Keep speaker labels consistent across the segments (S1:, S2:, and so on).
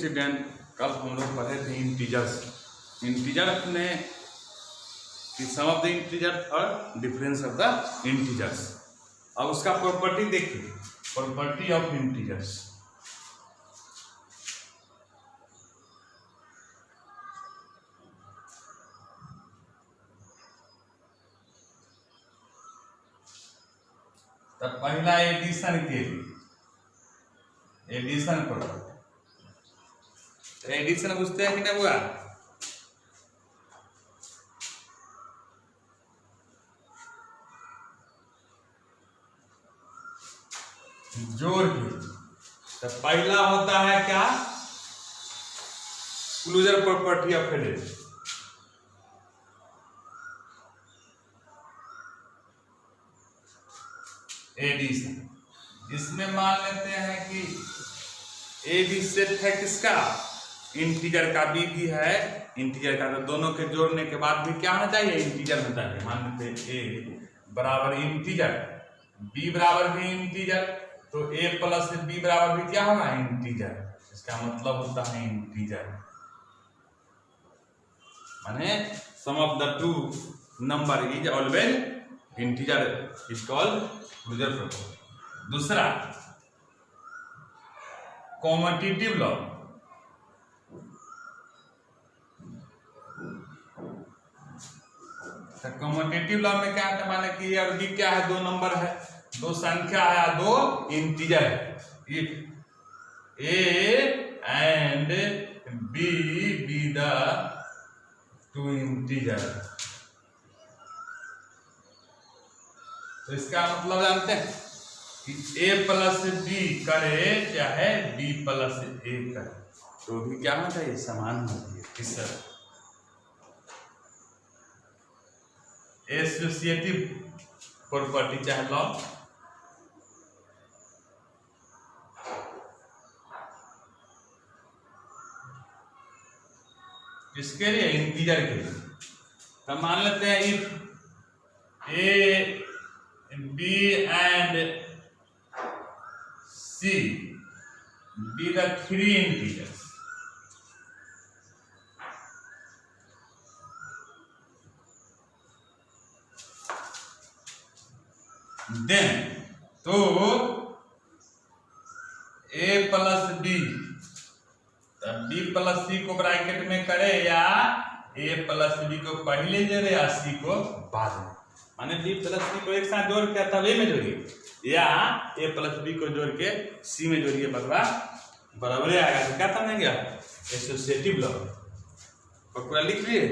S1: Student, कल हम लोग पढ़े थे इंटीजर्स। इंटीजर्स में सम ऑफ द इंटीजर्स और डिफरेंस ऑफ द इंटीजर्स। अब उसका प्रॉपर्टी देखिए, प्रॉपर्टी ऑफ इंटीजर्स। तब पहला एडिशन के लिए एडिशन प्रॉपर्टी, एडिशन बुझते हैं कि नहीं हुआ? जोड़ के। तो पहला होता है क्या? Closure property of addition. Addition इसमें मान लेते हैं कि ए बी सेट है किसका? इंटीजर का। बी भी है इंटीजर का। तो दोनों के जोड़ने के बाद भी क्या होना चाहिए? इंटीजर होना चाहिए। मान लेते हैं ए बराबर इंटीजर, बी बराबर भी इंटीजर, तो ए प्लस बी बराबर भी क्या होगा? इंटीजर। इसका मतलब होता है इंटीजर माने sum of the two number is always integer is called closure property. दूसरा कॉम्यूटेटिव लॉ। कॉम्यूटेटिव लॉ में क्या है? माने कि ए और बी क्या है? दो नंबर है, दो संख्या है, दो इंटीजर है। If a and b be the two integer, तो इसका मतलब जानते हैं कि ए प्लस बी करे चाहे बी प्लस ए करे, तो भी क्या होना चाहिए? समान होना चाहिए। किस तरह? एसोसिएटिव प्रॉपर्टी चाहे लॉ। इसके लिए इंटीजर के लिए तो मान लेते हैं if a b and c be the three integers, then तो a plus b, b plus c को ब्रैकेट में करे या ए प्लस बी को पहले जोड़े या सी को बाद में। माने बी प्लस सी को एक साथ जोड़ के तब ए में जोड़िए या ए प्लस बी को जोड़ के सी में जोड़िए, बराबर आएगा। तो क्या था नहीं गया? Associative law. पूरा लिख लिए,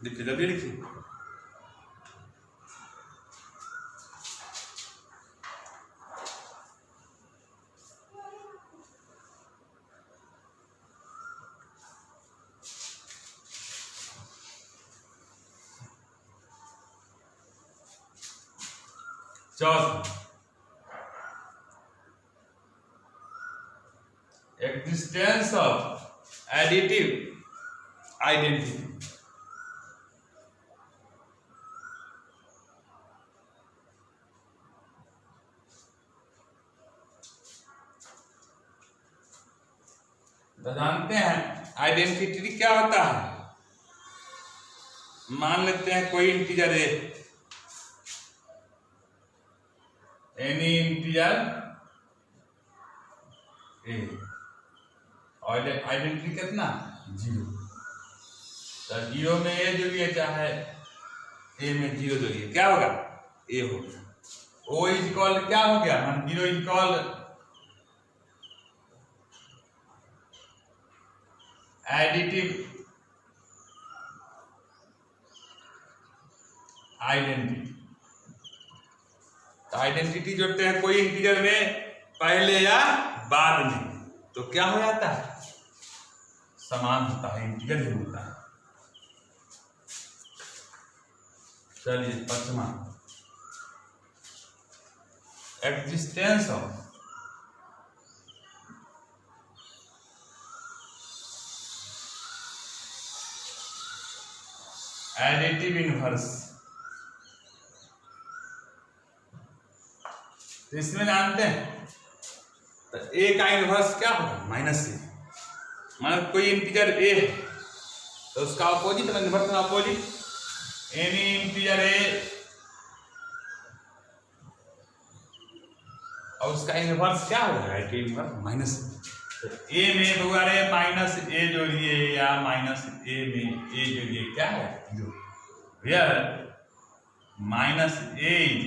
S1: लिखिए जल्दी लिखिए। चौथा एक्जिस्टेंस ऑफ एडिटिव आइडेंटिटी। तो जानते हैं आइडेंटिटी क्या होता है? मान लेते हैं कोई इंटीजर है, एनी इंटीजर ए, और आइडेंटिटी कितना? 0। तो 0 में ए जोड़िए चाहे ए में 0 जोड़िए, क्या होगा? ए हो गया। ओ इज इक्वल क्या हो गया? 0 इज इक्वल एडिटिव आइडेंटिटी। तो आइडेंटिटी जोड़ते हैं कोई इंटीजर में पहले या बाद में, तो क्या हो जाता है? समान होता है, इंटीजर ही होता है। चलिए पांचवा एक्जिस्टेंस ऑफ एडिटिव इनवर्स। तो इसमें जानते हैं तो ए का इनवर्स क्या होगा माइनस ए। मान कोई इंटीजर ए है तो उसका अपोजिट इनवर्स में अपोजिट एनी इंटीजर ए और उसका इनवर्स क्या हो जाएगा ए इनवर्स माइनस ए में दोबारा माइनस ए जोड़िए या माइनस ए में ए जोड़िए क्या है zero, where minus A is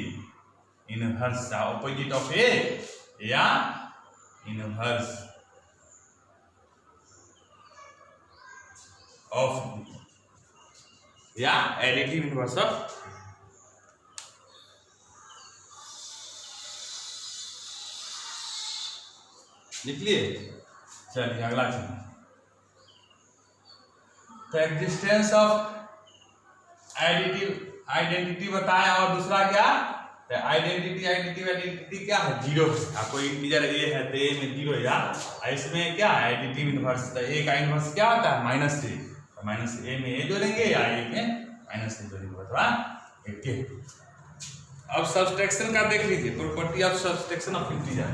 S1: inverse opposite of A या इनवर्स ऑफ या एडिटिव इनवर्स ऑफ निकलिए। चलिए अगला चीज तो एग्जिस्टेंस ऑफ आइडेंटिटी बताया और दूसरा क्या तो आइडेंटिटी क्या है जीरो। कोई इंटीजर ए है तो ए में जीरो या इसमें क्या है एडिटिव इनवर्स। तो ए का इनवर्स क्या होता है माइनस ए, तो माइनस ए में ए जोड़ेंगे या ए में माइनस ए जोड़ेंगे अथवा एक। अब सब्सट्रैक्शन का देख लीजिए property of subtraction of integer.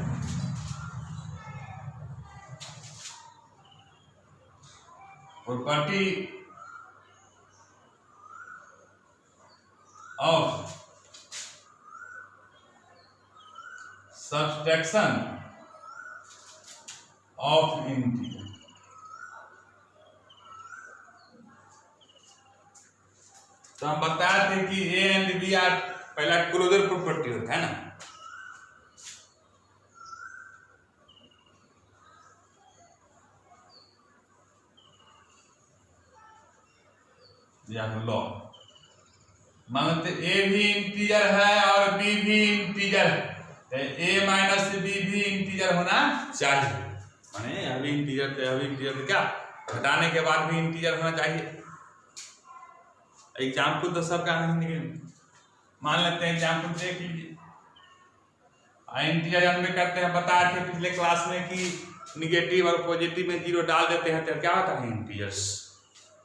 S1: Property of subtraction of integer. तो हम बताए थे कि ए एंड बी आर पहला क्लोजर प्रॉपर्टी होता है ना। लॉ मानते ए भी इंटीजर है और बी भी इंटीजर है तो ए माइनस बी भी इंटीजर होना चाहिए। माने यह भी इंटीजर तो क्या घटाने के बाद भी इंटीजर होना चाहिए। एग्जाम्पल तो सबका नहीं निकल मान लेते हैं एग्जाम्पल देख लीजिए। इंटीजर हम करते हैं बताए थे पिछले क्लास में कि निगेटिव और पॉजिटिव में जीरो डाल देते हैं तो क्या होता है इंटीजर्स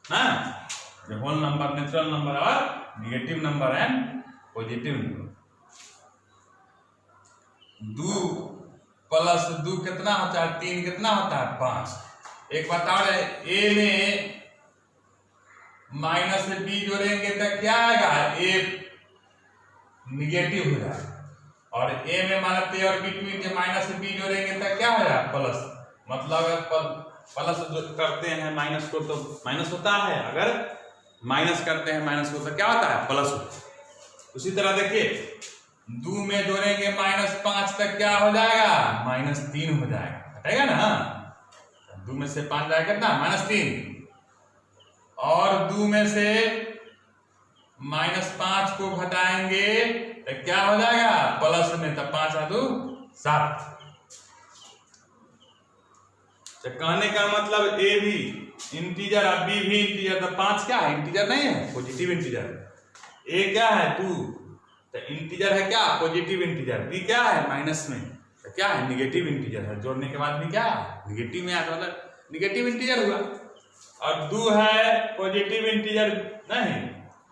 S1: ना। होल नंबर नेचुरल नंबर और negative number and positive number. 2 plus 2 कितना होता है 3 कितना होता है 5। एक बताओ ए में माइनस बी जोड़ेंगे तो क्या आएगा ए निगेटिव हो जाएगा और ए में माइनस ए और बिटवीन के माइनस बी जोड़ेंगे तो क्या हो जाएगा प्लस। मतलब प्लस करते हैं माइनस को तो माइनस होता है, अगर माइनस करते हैं माइनस को तो क्या होता है प्लस होता है। उसी तरह देखिए 2 में जोड़ेंगे -5 तक क्या हो जाएगा -3 हो जाएगा, हटेगा ना। 2 में से 5 जाएगा कितना -3 और 2 में से -5 को घटाएंगे तो क्या हो जाएगा प्लस में, तो 5 और 2 7। तो कहने का मतलब ए भी इंटीजर और बी भी इंटीजर। तो 5 क्या है इंटीजर नहीं है पॉजिटिव इंटीजर। ए क्या है 2 तो इंटीजर है क्या पॉजिटिव इंटीजर। बी क्या है माइनस में तो क्या है निगेटिव इंटीजर है। जोड़ने के बाद भी क्या है निगेटिव में आता मतलब निगेटिव इंटीजर हुआ। और 2 है पॉजिटिव इंटीजर नहीं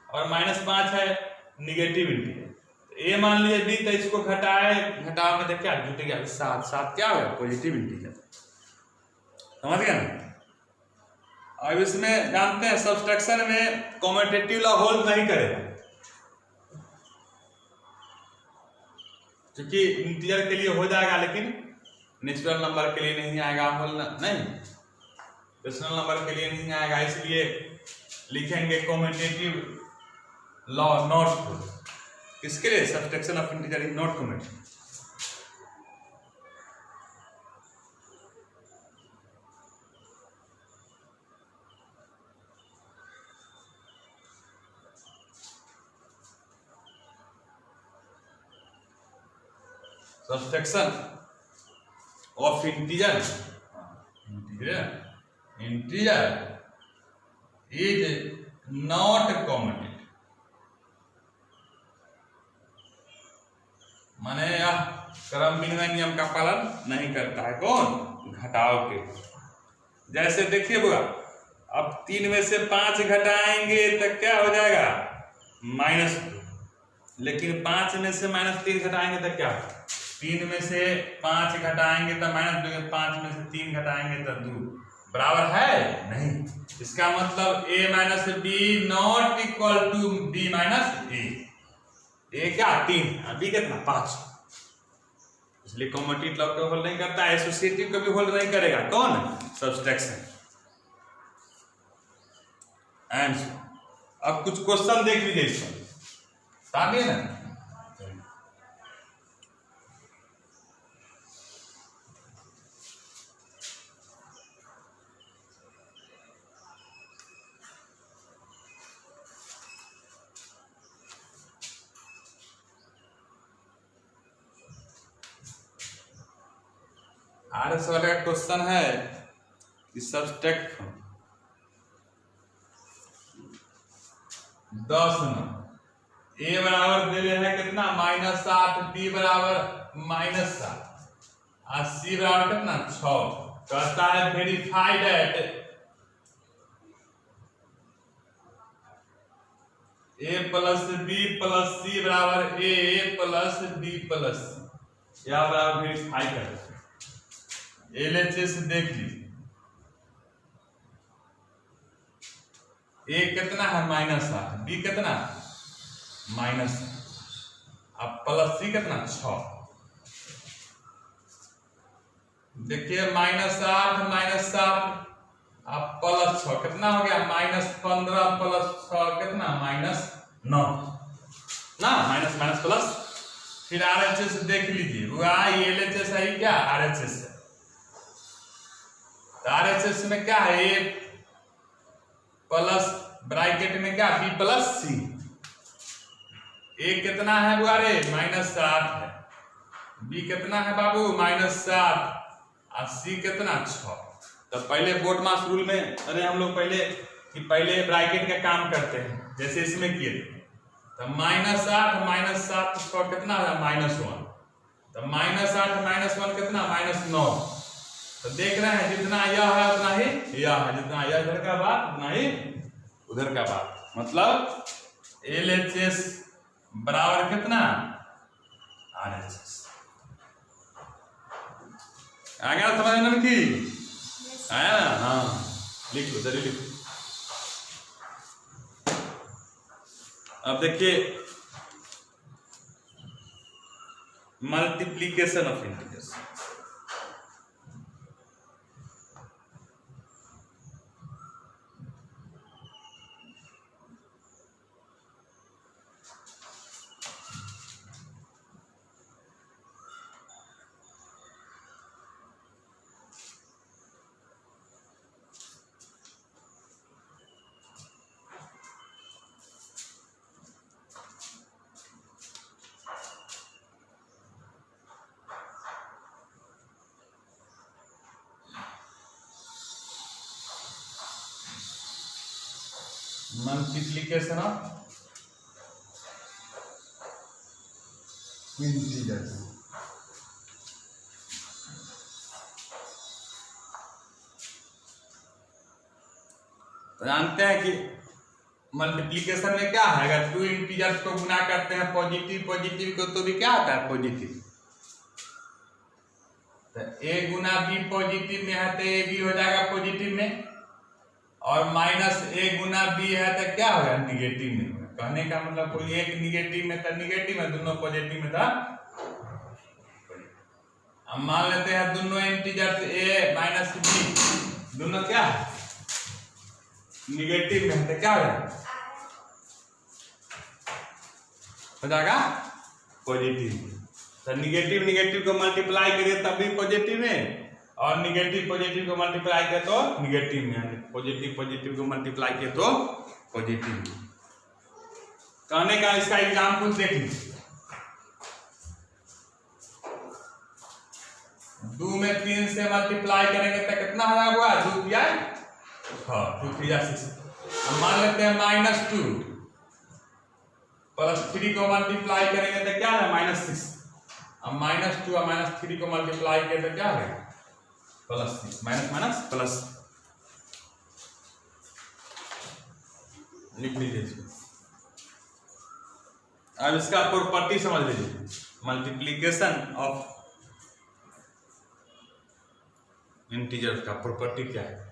S1: और -5 है निगेटिव इंटीजर। ए मान लीजिए बी तो इसको घटाओ में तो क्या जुट गया 7 क्या होगा पॉजिटिव इंटीजर। समझ गया ना। अब इसमें जानते हैं सब्सट्रैक्शन में कॉम्यूटेटिव लॉ होल्ड नहीं करेगा क्योंकि इंटीजर के लिए हो जाएगा लेकिन नेचुरल नंबर के लिए नहीं आएगा। होल्ड नहीं रेशनल नंबर के लिए नहीं आएगा, इसलिए लिखेंगे कॉम्यूटेटिव लॉ नॉट होल्ड। किसके लिए subtraction of integer is not commutative. Subtraction of integer is not commutative. माने यह क्रम विनिमय नियम का पालन नहीं करता है। कौन घटाव के। जैसे देखिए बुआ अब 3 में से 5 घटाएंगे तो क्या हो जाएगा -2 लेकिन 5 में से -3 घटाएंगे तो क्या 3 में से 5 घटाएंगे तो माइनस 2, 5 में से 3 घटाएंगे तो 2 बराबर है नहीं। इसका मतलब a minus B not equal to b minus A क्या 3, बी कितना 5, इसलिए कॉम्यूटेटिव लॉ को होल्ड नहीं करता है, एसोसिएटिव को भी होल्ड नहीं करेगा। कौन? सब्सट्रैक्शन। एंड अब कुछ क्वेश्चन देख लीजिए इसमें, सामने ना RS वाला क्वेश्चन है कि सब्सट्रैक्ट 10 में a बराबर दे रहे हैं कितना -8, b बराबर -7 और c बराबर कितना 6। कहता है verify that a plus b plus c बराबर a plus b plus c, यह बराबर वेरीफाई कर LHS देख लीजिए। a कितना है -8, b कितना -, अब प्लस c कितना 6। देखिए -8 अब प्लस 6 कितना हो गया -15 प्लस 6 कितना -9 ना, माइनस माइनस प्लस। फिर RHS देख लीजिए, वो LHS है क्या RHS है, तो RHS में क्या है a प्लस ब्रैकेट में क्या b प्लस c, a कितना है बुआरे -8 है, b कितना है बाबू -7 और c कितना 6। तो पहले बोर्ड मास रूल में अरे हम लोग पहले ब्रैकेट का काम करते हैं, जैसे इसमें किए थे। तो -8 -7 6 कितना है -1, तो -8 -1 कितना -9। तो देख रहे हैं जितना यह है उतना ही यह है, जितना यह इधर का बात उतना ही उधर का बात, मतलब LHS बराबर कितना RHS। आ गया समझ में की आया ना? हाँ लिख लो, जरूर लिखो। अब देखिए multiplication of integers. Multiplication of integers. जानते हैं कि मल्टीप्लीकेशन में क्या है, अगर 2 इंटीजर्स को गुना करते हैं पॉजिटिव को तो भी क्या आता है पॉजिटिव। तो a गुना b पॉजिटिव में है तो a भी हो जाएगा पॉजिटिव में, और -a गुना b है तो क्या होगा निगेटिव में। कहने का मतलब कोई एक निगेटिव में था निगेटिव में, दोनों पॉजिटिव में था। अब मान लेते हैं दोनों इंटीजर्स a माइनस b दोनों क्या है निगेटिव में है तो क्या हो जाएगा पॉजिटिव। तो निगेटिव को मल्टीप्लाई करिए तब भी पॉजिटिव में, और निगेटिव को मल्टीप्लाई किया तो निगेटिव में, पॉजिटिव को मल्टीप्लाई किया तो पॉजिटिव। कहने का इसका एग्जाम्पल देख लीजिए। 2 में 3 से मल्टीप्लाई करेंगे तो कितना होगा 2 3 2 3 6। अब मान लेते हैं -2 प्लस 3 को मल्टीप्लाई करेंगे तो क्या है -6। अब -2 और -3 को मल्टीप्लाई किया तो क्या है +6, माइनस प्लस। लिख लीजिए इसको। अब इसका प्रॉपर्टी समझ लीजिए। मल्टीप्लीकेशन ऑफ इंटीजर का प्रॉपर्टी क्या है?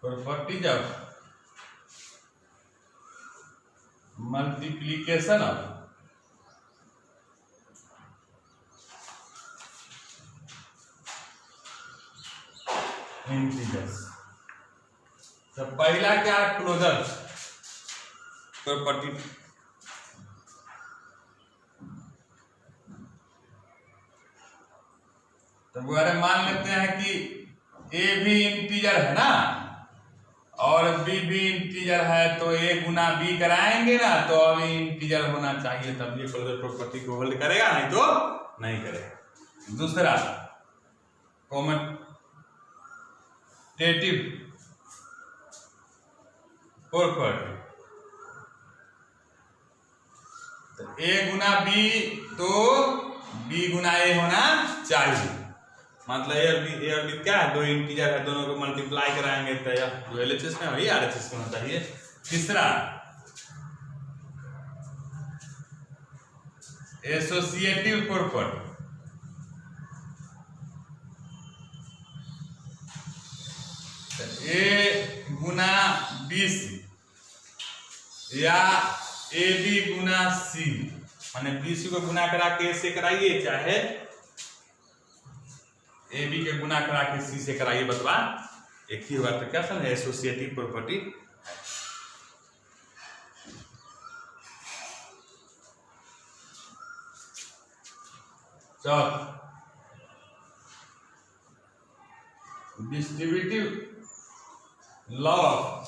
S1: Properties of multiplication of integers. तो पहला क्या, क्लोजर प्रॉपर्टी। तो अगर मान लेते हैं कि ए भी इंटीजर है ना और बी भी इंटीजर है, तो ए गुना बी कराएंगे ना, तो अब इंटीजर होना चाहिए, तब ये क्लोजर प्रॉपर्टी को होल्ड करेगा, नहीं तो नहीं करेगा। दूसरा कॉमटेटिव प्रॉपर्टी, तो ए गुना बी तो बी गुना ए होना चाहिए। मतलब ए और बी क्या है, दो इंटीजर है, दोनों को मल्टीप्लाई कराएंगे तो जो एलएचएस में वही आरएचएस में होना चाहिए। तीसरा एसोसिएटिव प्रॉपर्टी, ए गुना बी सी या ए बी गुना सी, माने बी सी को गुना करा के ए से कराइए, चाहे ए बी के गुना करा के सी से कराइए, बतवा एक ही होगा। तो क्या समझे, associative property. Distributive law of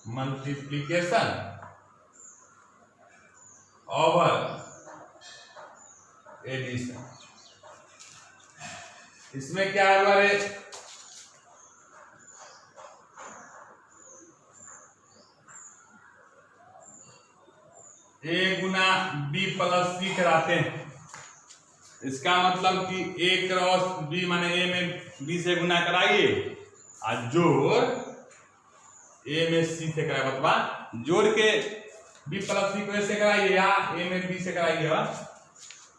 S1: multiplication over addition. इसमें क्या है हमारे, ए गुना बी प्लस सी कराते हैं, इसका मतलब कि ए क्रॉस बी माने ए में बी से गुना कराइए और जोड़ ए में सी से कराइए, बतवा जोड़ के बी प्लस सी को ए से कराइए या ए में बी से कराइए,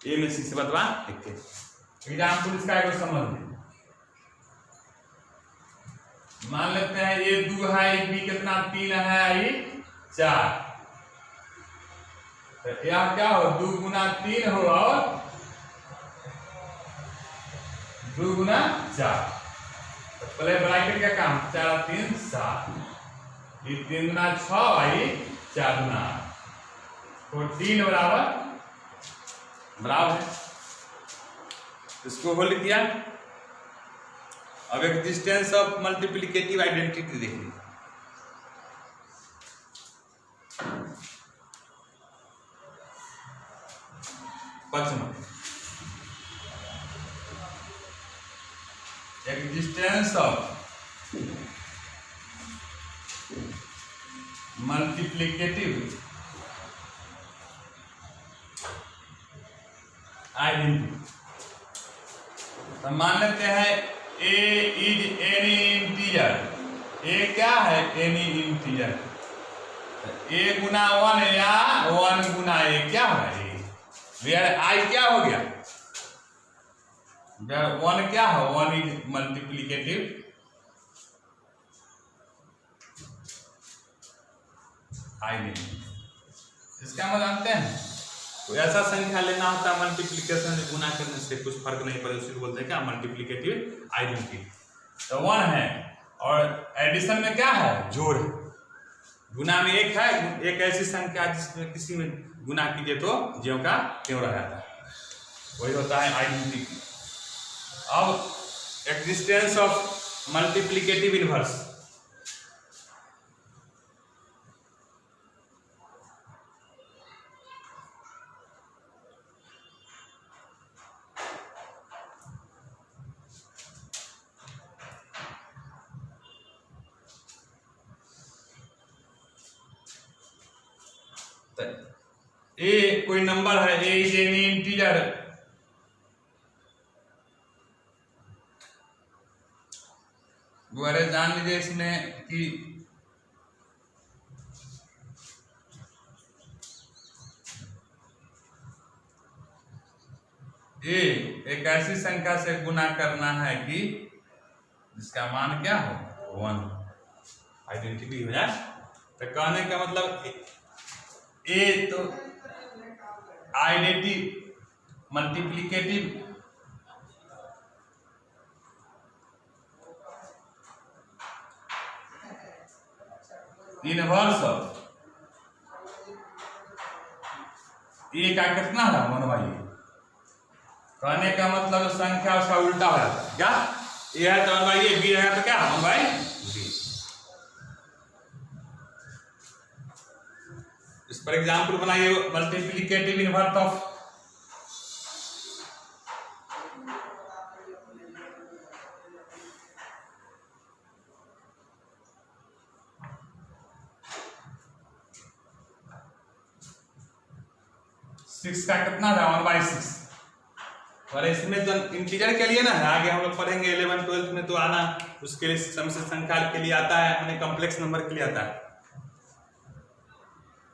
S1: ए में सी से, बतवा एग्जाम्पल इसका एक समझ लें। मान लेते हैं ये 2 है, बी कितना 3 है, ये 4, तो यह क्या हो 2 गुना 3 हो और 2 गुना 4, तो पहले ब्रैकेट का काम 4 3 7, ये 3 गुना 6 आई 4 गुना 14 बराबर है। इसको होल्ड किया। अब एक्जिस्टेंस ऑफ मल्टीप्लिकेटिव आइडेंटिटी देखिए, एक्जिस्टेंस ऑफ मल्टीप्लिकेटिव आइडेंटिटी। तो मान लेते हैं ए इज एनी इंटीजर, ए क्या है एनी इंटीजर, ए गुना 1 या 1 गुना ए क्या है, वेयर आई क्या हो गया, वेयर 1 क्या है, 1 इज मल्टीप्लिकेटिव आइडेंटिटी। इसका मतलब जानते हैं, तो ऐसा संख्या लेना होता है मल्टीप्लिकेशन में गुना करने से कुछ फर्क नहीं पड़े, उसी को बोलते हैं क्या, मल्टीप्लिकेटिव आइडेंटिटी। तो 1 है और एडिशन में क्या है, जोड़ है, गुना में 1 है, एक ऐसी संख्या जिसमें किसी में गुना कीजिए तो ज्यों का त्यों रह जाता है, वही होता है आइडेंटिटी। अब एक्जिस्टेंस ऑफ मल्टीप्लिकेटिव इनवर्स, ए कोई नंबर है, ए इज एनी इंटीजर, दोबारा जान लीजिए इसमें कि ए एक ऐसी संख्या से गुना करना है कि जिसका मान क्या हो 1, आइडेंटिटी हो जाए। तो कहने का मतलब ए तो आइडेंटिटी मल्टीप्लिकेटिव इनवर्स ऑफ ए का कितना है 1/a। कहने का मतलब संख्या उसका उल्टा हो जाता है, क्या ए है तो 1/a, बी रहेगा तो क्या 1/b। इस पर एग्जाम्पल बनाइए मल्टीप्लिकेटिव इनवर्स ऑफ सिक्स का कितना था 1/6। और इसमें तो इंटीजर के लिए ना है, आगे हम लोग पढ़ेंगे 11 12 में तो आना उसके लिए समस्या संख्या के लिए आता है, अपने कॉम्प्लेक्स नंबर के लिए आता है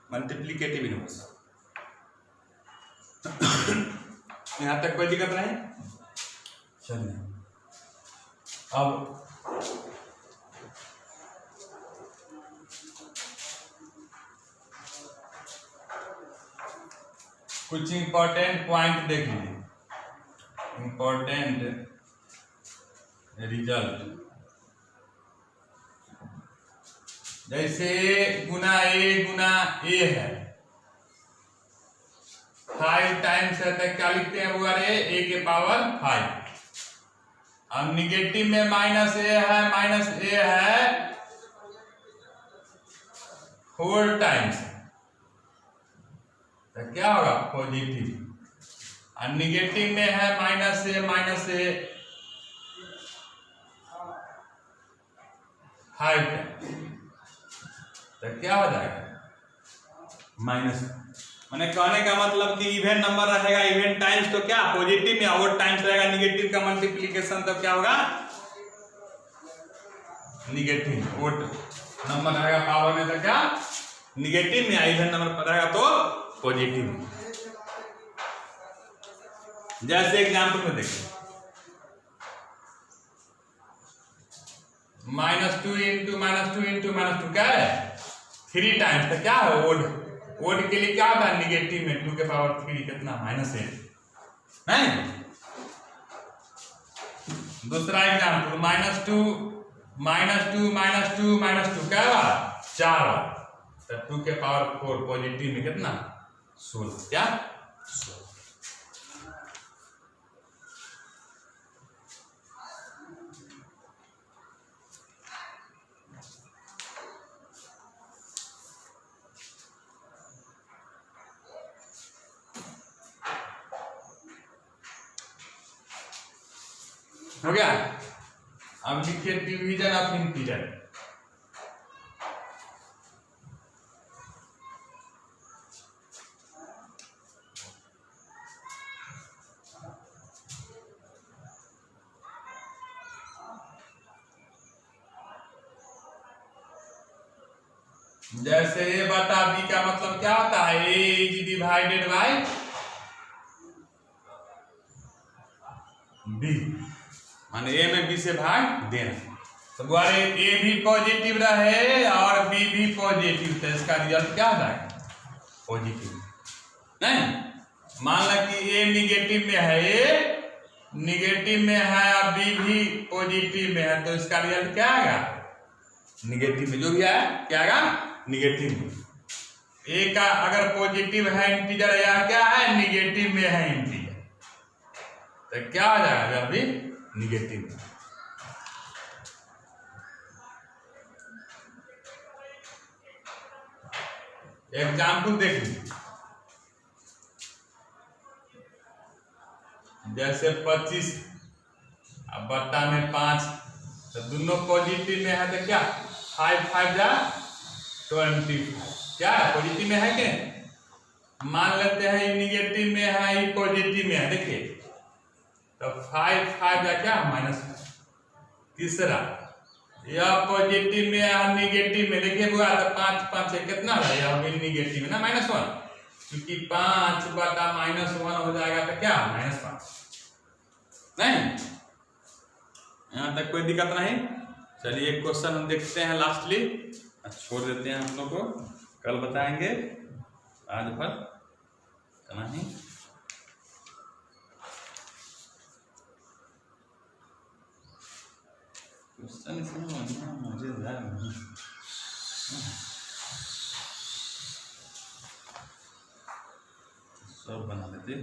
S1: मल्टीप्लिकेटिव इनवर्स। यहां तक कोई दिक्कत नहीं। चलिए अब कुछ इंपॉर्टेंट पॉइंट देख लीजिए, इंपॉर्टेंट रिजल्ट। जैसे गुना ए है 5 टाइम्स है तो क्या लिखते हैं वो, ए के पावर 5। अब निगेटिव में माइनस ए है 4 टाइम्स, तो क्या होगा पॉजिटिव। और निगेटिव में है माइनस ए 5 टाइम्स, तो क्या हो जाएगा माइनस। मैंने कहने का मतलब कि इवन नंबर रहेगा, इवन टाइम्स तो क्या पॉजिटिव में, और टाइम्स रहेगा निगेटिव का मल्टीप्लिकेशन, तो क्या होगा निगेटिव। और नंबर रहेगा पावर में तो क्या निगेटिव में, इवन नंबर रहेगा तो पॉजिटिव। जैसे एग्जाम्पल में देखिए -2 इंटू -2 क्या है 3 टाइम्स, तो क्या है ओड के लिए क्या होता है निगेटिव में 2 के पावर 3 कितना -8 नहीं। दूसरा एग्जाम्पल -2 क्या हुआ 4, तो 2 के पावर 4 पॉजिटिव में कितना 16, क्या 16। हो गया। अब लिखिए डिवीजन ऑफ इंटीजर। जैसे ए बटा बी का मतलब क्या होता है, ए इज डिवाइडेड बाय बी, माने ए में बी से भाग देना। तो गुआरे ए भी पॉजिटिव रहे और बी भी पॉजिटिव, तो इसका रिजल्ट क्या होता है पॉजिटिव नहीं। मान लो कि ए निगेटिव में है, ए निगेटिव में है और बी भी पॉजिटिव में है, तो इसका रिजल्ट क्या आएगा निगेटिव में। जो भी आया क्या आएगा निगेटिव में। ए का अगर पॉजिटिव है इंटीजर या क्या है निगेटिव में है इंटीजर, तो क्या आ जाएगा अभी निगेटिव। एग्जाम्पल देख लीजिए, जैसे 25 अब बट्टा में 5, तो दोनों पॉजिटिव में है तो क्या 5 5 जा 25, क्या पॉजिटिव में है कि मान लेते हैं ये निगेटिव में है, ये पॉजिटिव में है। देखिए तो 5 5 या क्या -5। तीसरा यह पॉजिटिव में है, निगेटिव में। देखिए बुआ तो 5 5 है कितना है, यह भी निगेटिव में ना -1, क्योंकि 5 बटा -1 हो जाएगा तो क्या -5 नहीं। यहाँ तक कोई दिक्कत नहीं। चलिए एक क्वेश्चन हम देखते हैं लास्टली, छोड़ देते हैं हम लोग को, कल बताएंगे, आज भर इतना ही। क्वेश्चन इसमें मजेदार नहीं, सब बना लेते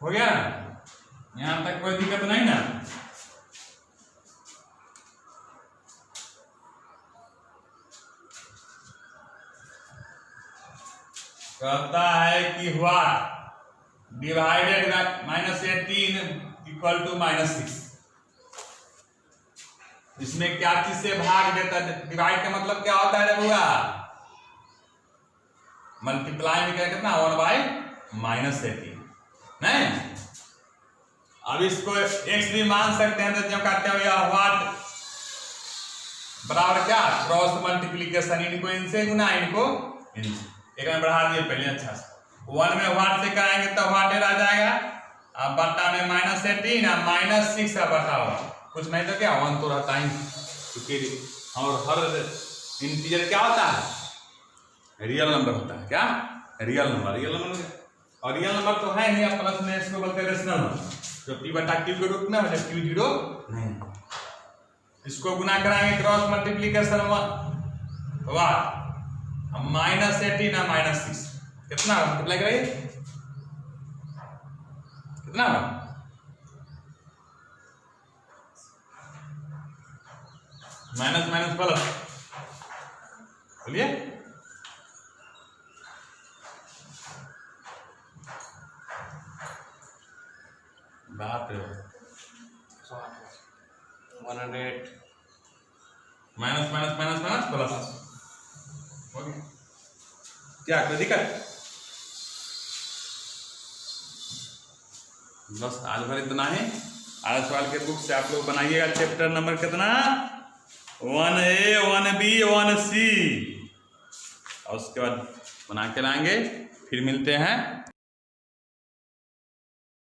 S1: हो गया। यहाँ तक कोई दिक्कत नहीं ना। कहता है कि हुआ डिवाइडेड -18 = -6। इसमें क्या चीज से भाग देता है? डिवाइड का मतलब क्या होता है रे बुआ? मल्टीप्लाई में क्या कितना 1/-18 नहीं। अब इसको x भी मान सकते हैं, तो जब कहते हैं यह व्हाट बराबर क्या क्रॉस मल्टीप्लिकेशन, इनको इनसे गुना इनको इनसे। एक में बढ़ा दिए पहले अच्छा से। 1 में व्हाट से कराएंगे तो व्हाट आ जाएगा, अब बटा में -18 -6 का बटा हुआ कुछ नहीं तो क्या 1 तो रहता ही, क्योंकि और हर इंटीजर क्या होता है रियल नंबर होता है। क्या रियल नंबर और रियल नंबर तो है नहीं। प्लस में इसको बोलते हैं रेशनल नंबर, जो p/q के रूप में है, जब q 0 नहीं। इसको गुना कराएंगे क्रॉस मल्टीप्लिकेशन वाट -18 -6 कितना मल्टीप्लाई कराइए कितना माइनस माइनस प्लस बोलिए बात
S2: 108
S1: minus minus minus minus plus हो गया। क्या कोई दिक्कत? बस आज भर इतना ही। आज सवाल के बुक से आप लोग बनाइएगा चैप्टर नंबर कितना 1A 1B 1C और उसके बाद बना के लाएंगे। फिर मिलते हैं।